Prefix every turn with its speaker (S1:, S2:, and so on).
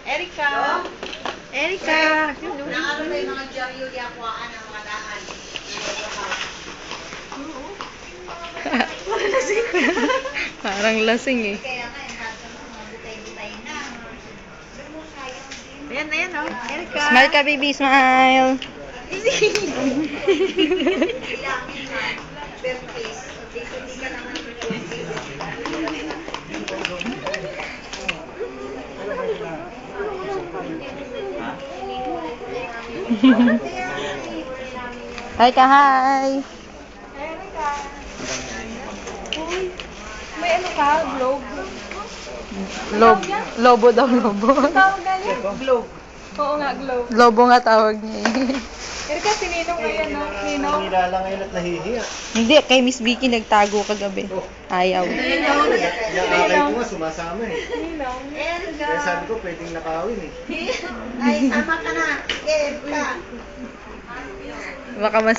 S1: Erika! Erika!
S2: Naano na yung mga dyaryo di akwaan ng mga daan.
S3: Parang lasing eh.
S2: Kaya nga, nasa mga butay-butay na. Pero mo sayang din.
S1: Ayan na yan, oh. Erika!
S3: Smile ka, baby, smile.
S2: Bilangin nga, per case. Hindi ka naman
S3: Hi ka, hi.
S1: Erika! Uy, may ano ka? Globe?
S3: Lobo daw, lobo.
S1: Tawag nga niya? Globe. Oo nga, globe.
S3: Lobo nga tawag niya eh.
S1: Erika, sininong ngayon, no? Ninong?
S4: Nilala ngayon at nahihiya.
S3: Hindi, kay Miss Vicky nagtago kagabi. Ayaw.
S4: Nakakay ko nga, sumasama eh.
S1: Ninong?
S4: Kaya sabi ko, pwedeng nakawin eh.
S2: ay, sama ka na. Erika.
S3: Baka mas